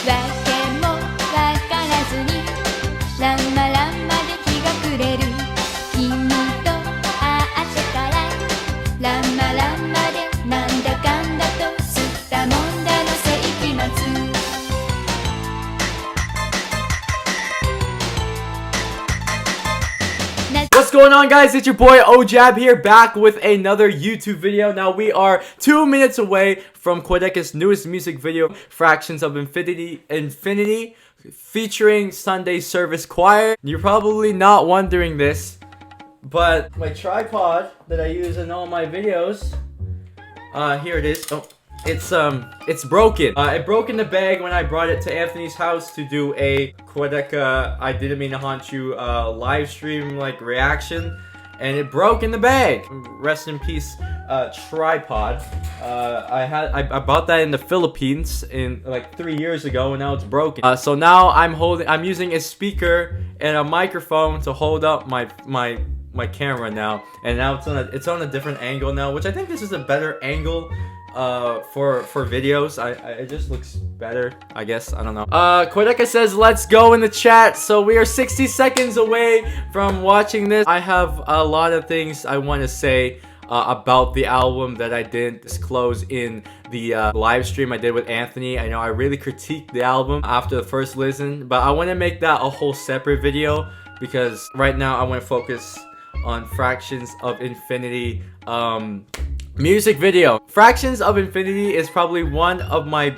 わけもわからずにランマランマで日が暮れる君と会ってからランマランマでなんだかんだと吸ったもんだの世紀末What's going on, guys? It's your boy OAJAB here, back with another YouTube video. Now we are 2 minutes away from Quadeca's newest music video, Fractions of Infinity, featuring Sunday Service Choir. You're probably not wondering this, but my tripod that I use in all my videos, here it is. Oh, it's broken. It broke in the bag when I brought it to Anthony's house to do a Quadeca I Didn't Mean to Haunt You live stream like reaction, and it broke in the bag. Rest in peace, tripod. I bought that in the Philippines in like 3 years ago, and now it's broken. So now I'm using a speaker and a microphone to hold up my camera now, and now it's on a different angle now, which I think this is a better angle for videos. It just looks better, I guess. I don't know. Quadeca says let's go in the chat. So we are 60 seconds away from watching this. I have a lot of things I want to say about the album that I didn't disclose in the live stream I did with Anthony. I know I really critiqued the album after the first listen, but I want to make that a whole separate video because right now I want to focus on Fractions of Infinity music video. Fractions of Infinity is probably one of my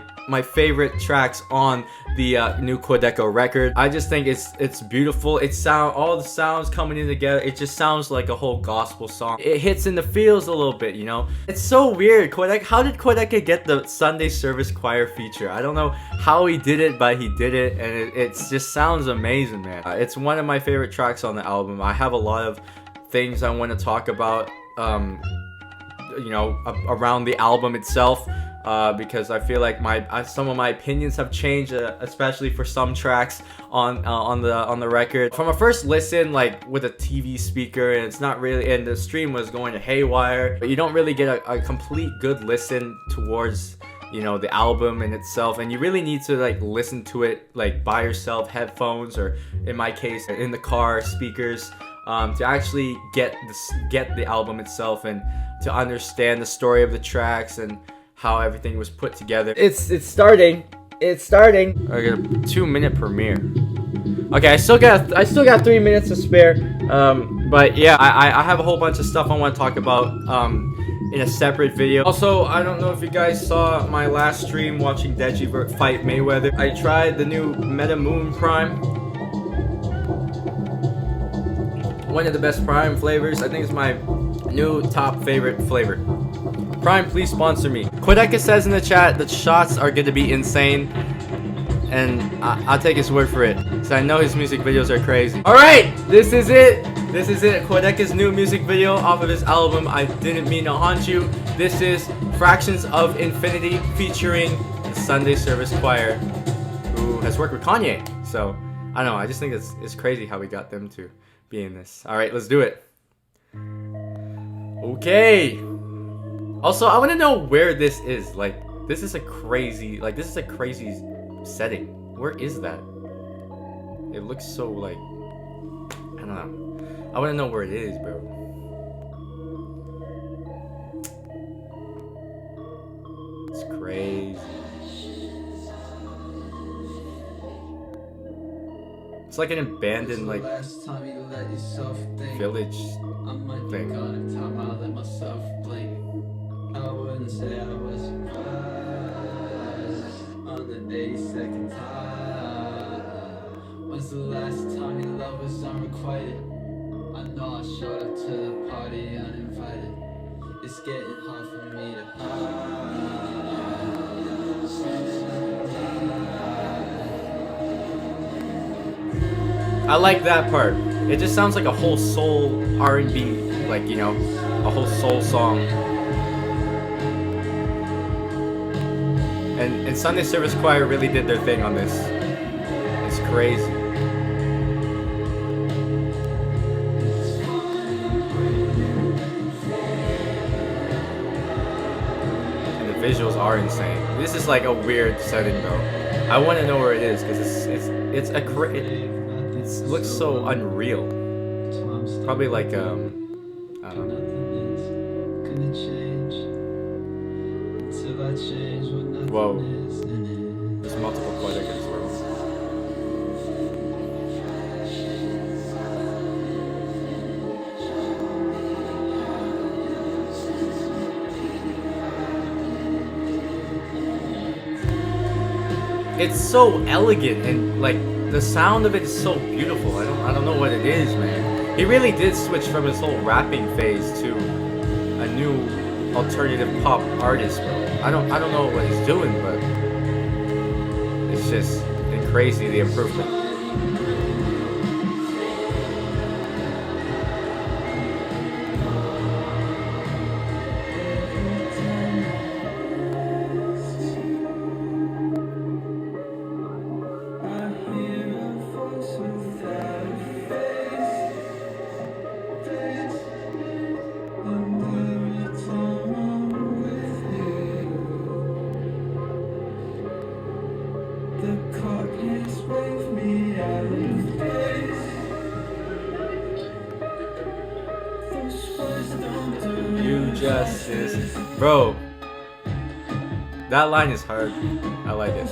favorite tracks on the new Quadeca record. I just think it's beautiful. All the sounds coming in together. It just sounds like a whole gospel song. It hits in the feels a little bit, you know. It's so weird. How did Quadeca get the Sunday Service Choir feature? I don't know how he did it, but he did it, and it just sounds amazing, man. It's one of my favorite tracks on the album. I have a lot of things I want to talk about, you know, around the album itself, because I feel like some of my opinions have changed, especially for some tracks on the record. From a first listen, like with a TV speaker, and it's not really, and the stream was going to haywire, but you don't really get a complete good listen towards, you know, the album in itself, and you really need to like listen to it like by yourself, headphones, or in my case in the car, speakers, to actually get the album itself and to understand the story of the tracks and how everything was put together. It's starting. I got a 2-minute premiere. Okay, I still got 3 minutes to spare. But yeah, I have a whole bunch of stuff I want to talk about in a separate video. Also, I don't know if you guys saw my last stream watching Deji fight Mayweather. I tried the new Meta Moon Prime. One of the best Prime flavors. I think it's my new top favorite flavor. Prime, please sponsor me. Quadeca says in the chat that shots are going to be insane, and I'll take his word for it, because I know his music videos are crazy. Alright, this is it. Quadeca's new music video off of his album I Didn't Mean to Haunt You. This is Fractions of Infinity featuring the Sunday Service Choir, who has worked with Kanye. So I don't know, I just think it's crazy how we got them to be in this. Alright, let's do it. Okay. Also, I want to know where this is. Like, this is a crazy setting. Where is that? It looks so like, I don't know. I want to know where it is, bro. It's crazy. It's like an abandoned like village thing. I wouldn't say I was surprised on the 82nd time. When's the last time your love was unrequited? I know I showed up to the party uninvited. It's getting hard for me to I like that part. It just sounds like a whole soul R&B, like, you know, a whole soul song. And Sunday Service Choir really did their thing on this. It's crazy. And the visuals are insane. This is like a weird setting though. I want to know where it is because it looks so unreal. Probably like I don't know. Whoa. There's multiple Quadeca as well. It's so elegant and like the sound of it is so beautiful. I don't know what it is, man. He really did switch from his whole rapping phase to a new alternative pop artist, bro. I don't know what he's doing, but it's just crazy the improvement. Justice. Bro, that line is hard. I like it.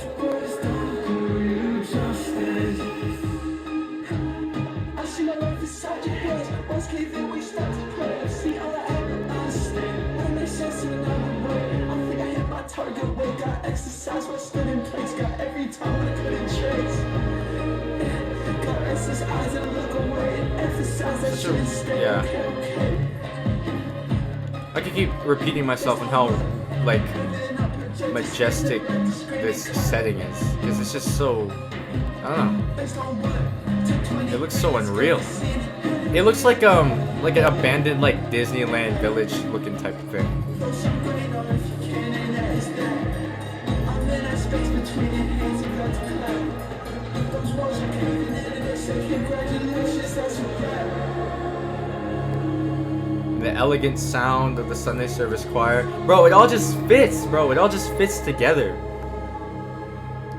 Yeah. I could keep repeating myself on how, like, majestic this setting is. Because it's just so, I don't know. It looks so unreal. It looks like an abandoned, like, Disneyland village looking type of thing. The elegant sound of the Sunday service choir. Bro, it all just fits, bro. It all just fits together.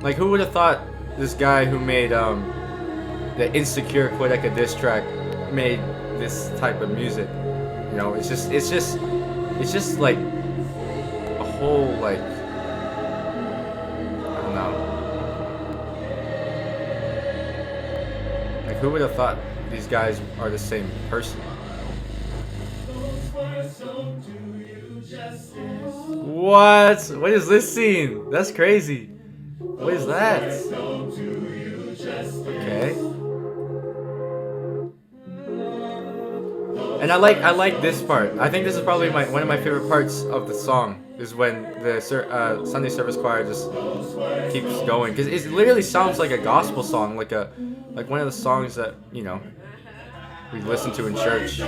Like, who would have thought this guy who made the Insecure Quadeca diss track made this type of music? You know, it's just like a whole, like, I don't know. Like, who would have thought these guys are the same person? What? What is this scene? That's crazy. What is that? Okay. And I like this part. I think this is probably one of my favorite parts of the song is when the Sunday service choir just keeps going because it literally sounds like a gospel song, like one of the songs that, you know, we listen to in church.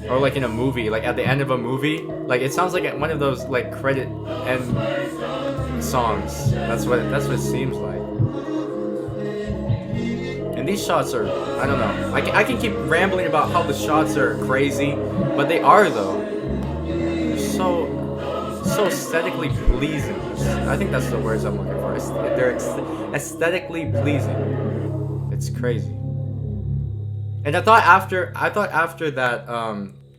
Or like in a movie, like at the end of a movie, like it sounds like one of those like credit end songs. That's what it seems like. And these shots are, I don't know. I can keep rambling about how the shots are crazy, but they are though. They're so aesthetically pleasing. I think that's the words I'm looking for. They're aesthetically pleasing. It's crazy. And I thought after that,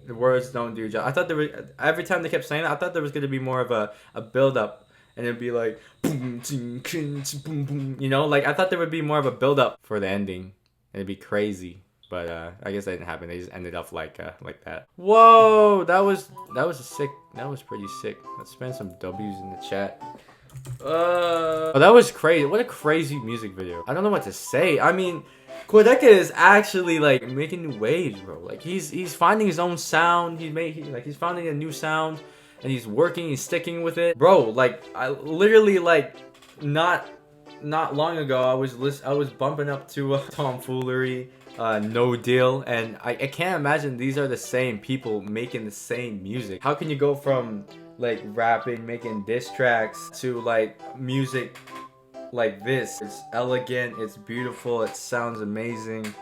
the words don't do job. I thought there was, every time they kept saying it, I thought there was gonna be more of a build up, and it'd be like boom, boom, boom, you know, like I thought there would be more of a build up for the ending, and it'd be crazy. But I guess that didn't happen. They just ended up like that. Whoa, that was pretty sick. Let's spend some W's in the chat. Oh, that was crazy. What a crazy music video. I don't know what to say. I mean, Quadeca is actually like making new waves, bro. Like he's finding his own sound. He's finding a new sound, and he's working. He's sticking with it, bro. Like I literally like not long ago I was bumping up to Tomfoolery, No Deal, and I can't imagine these are the same people making the same music. How can you go from like rapping, making diss tracks to like music like this? It's elegant, it's beautiful, it sounds amazing,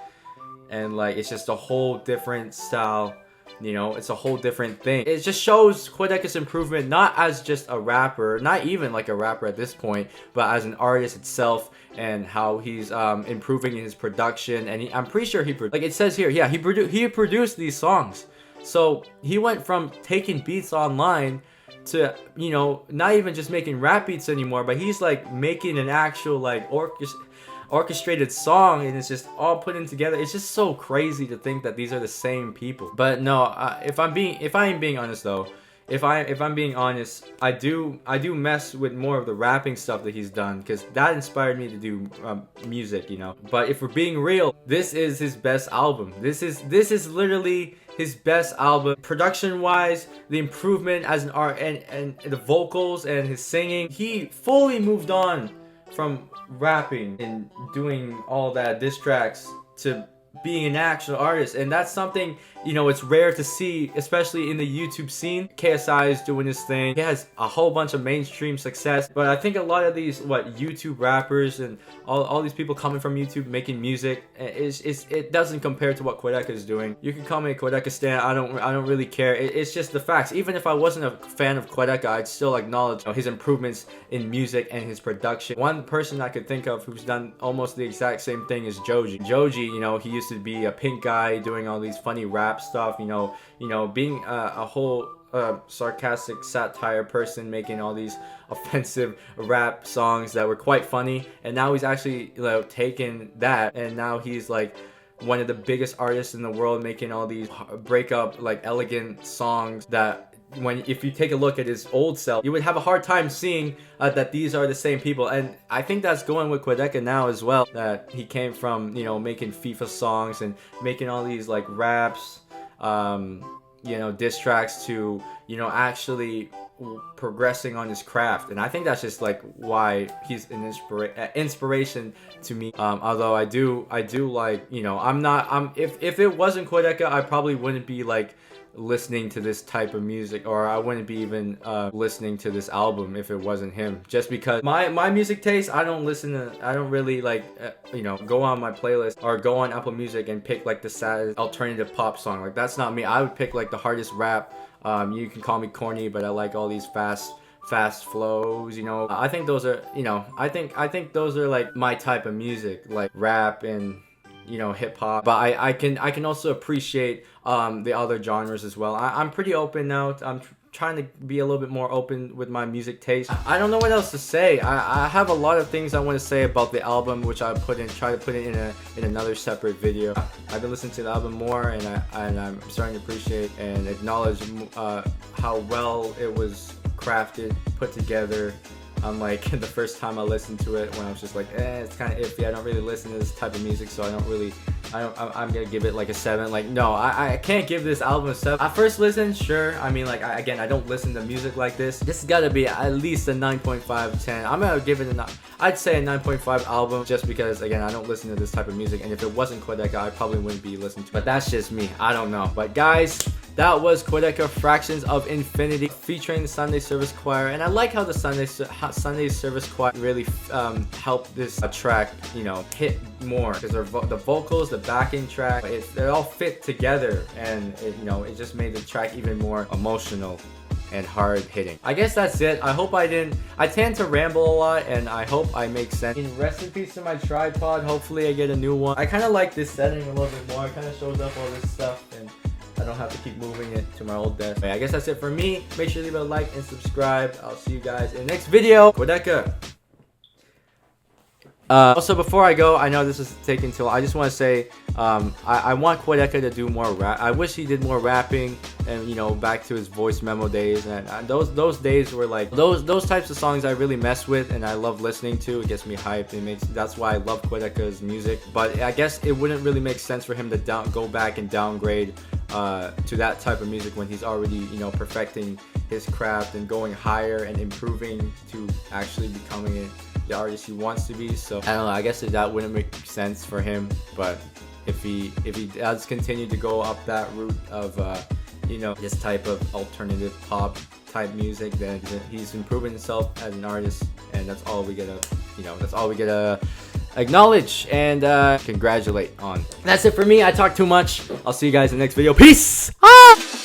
and like it's just a whole different style You know, it's a whole different thing. It just shows Quadeca's improvement, not as just a rapper, not even like a rapper at this point, but as an artist itself, and how he's improving in his production. And I'm pretty sure like it says here, yeah, he produced these songs. So he went from taking beats online to, you know, not even just making rap beats anymore, but he's like making an actual like orchestrated song, and it's just all put in together. It's just so crazy to think that these are the same people. But no, if I am being honest though, if I'm being honest, I do mess with more of the rapping stuff that he's done, because that inspired me to do music, you know. But if we're being real, this is his best album. This is literally his best album, production wise, the improvement as an art, and the vocals and his singing. He fully moved on from rapping and doing all that diss tracks to being an actual artist, and that's something, you know, it's rare to see, especially in the YouTube scene. KSI is doing his thing. He has a whole bunch of mainstream success, but I think a lot of these YouTube rappers and all these people coming from YouTube making music, it doesn't compare to what Quadeca is doing. You can call me a Quadeca stan, I don't really care. It's just the facts. Even if I wasn't a fan of Quadeca, I'd still acknowledge, you know, his improvements in music and his production. One person I could think of who's done almost the exact same thing is Joji. Joji, you know, he used to be a pink guy doing all these funny rap stuff, you know, being a whole sarcastic satire person, making all these offensive rap songs that were quite funny. And now he's actually, you know, taken that, and now he's like one of the biggest artists in the world, making all these breakup, like, elegant songs that, if you take a look at his old self, you would have a hard time seeing that these are the same people. And I think that's going with Quadeca now as well, that he came from, you know, making FIFA songs and making all these like raps, you know, diss tracks, to, you know, actually progressing on his craft. And I think that's just like why he's an inspiration to me. Although I do like, you know, if it wasn't Quadeca, I probably wouldn't be like listening to this type of music, or I wouldn't be even listening to this album if it wasn't him. Just because my music taste, I don't really like you know, go on my playlist or go on Apple Music and pick like the saddest alternative pop song. Like, that's not me. I would pick like the hardest rap. You can call me corny, but I like all these fast flows, you know. I think those are, you know, I think those are like my type of music, like rap and, you know, hip hop. But I can also appreciate the other genres as well. I'm pretty open now. I'm trying to be a little bit more open with my music taste. I don't know what else to say. I have a lot of things I want to say about the album, which I try to put it in another separate video. I've been listening to the album more, and I'm starting to appreciate and acknowledge how well it was crafted, put together. Unlike the first time I listened to it, when I was just like, it's kind of iffy. I don't really listen to this type of music, so I'm gonna give it like a 7. Like, no, I can't give this album a 7. At first listen, sure. I mean, like, again, I don't listen to music like this. This has got to be at least a 9.5, 10. I'm gonna give it I'd say a 9.5 album, just because, again, I don't listen to this type of music, and if it wasn't Quadeca, I probably wouldn't be listening to it. But that's just me. I don't know. But guys, that was Quadeca, Fractions of Infinity, featuring the Sunday Service Choir. And I like how the Sunday Service Choir really helped this track, you know, hit more, because the vocals, the backing track, they all fit together, and you know, it just made the track even more emotional and hard hitting. I guess that's it. I hope I tend to ramble a lot, and I hope I make sense. And rest in peace to my tripod. Hopefully I get a new one. I kind of like this setting a little bit more. It kind of shows up all this stuff, and I don't have to keep moving it to my old desk. I guess that's it for me. Make sure to leave a like and subscribe. I'll see you guys in the next video. Quadeca. Also, before I go, I know this is taking too long. I just want to say, I want Quadeca to do more rap. I wish he did more rapping, and, you know, back to his voice memo days. And those days were like those types of songs I really mess with, and I love listening to. It gets me hyped. That's why I love Quadeca's music. But I guess it wouldn't really make sense for him to go back and downgrade to that type of music when he's already, you know, perfecting his craft and going higher and improving to actually becoming the artist he wants to be. So I don't know, I guess that wouldn't make sense for him. But if he does continue to go up that route of you know, this type of alternative pop type music, then he's improving himself as an artist, and that's all we gotta, you know, acknowledge and congratulate on. That's it for me. I talk too much. I'll see you guys in the next video. Peace. Ah!